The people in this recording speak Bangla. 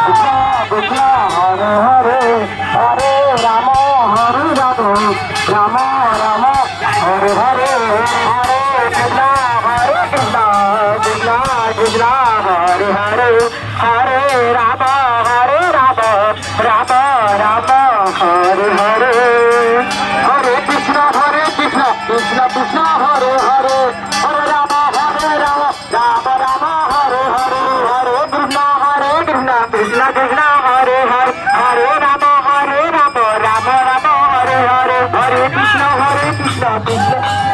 কৃষ্ণ হরে হরে হরে রাম রাম রাম হরে হরে হরে কৃষ্ণ কৃষ্ণ কৃষ্ণ হরে হরে হরে রাম রাম রাম হরে হরে হরে কৃষ্ণ কৃষ্ণ কৃষ্ণ হরে হরে হরে রাম রাম রাম হরে হরে হরে কৃষ্ণ কৃষ্ণ কৃষ্ণ হরে হরে হরে রাম রাম রাম রাম হরে হরে হরে কৃষ্ণ কৃষ্ণ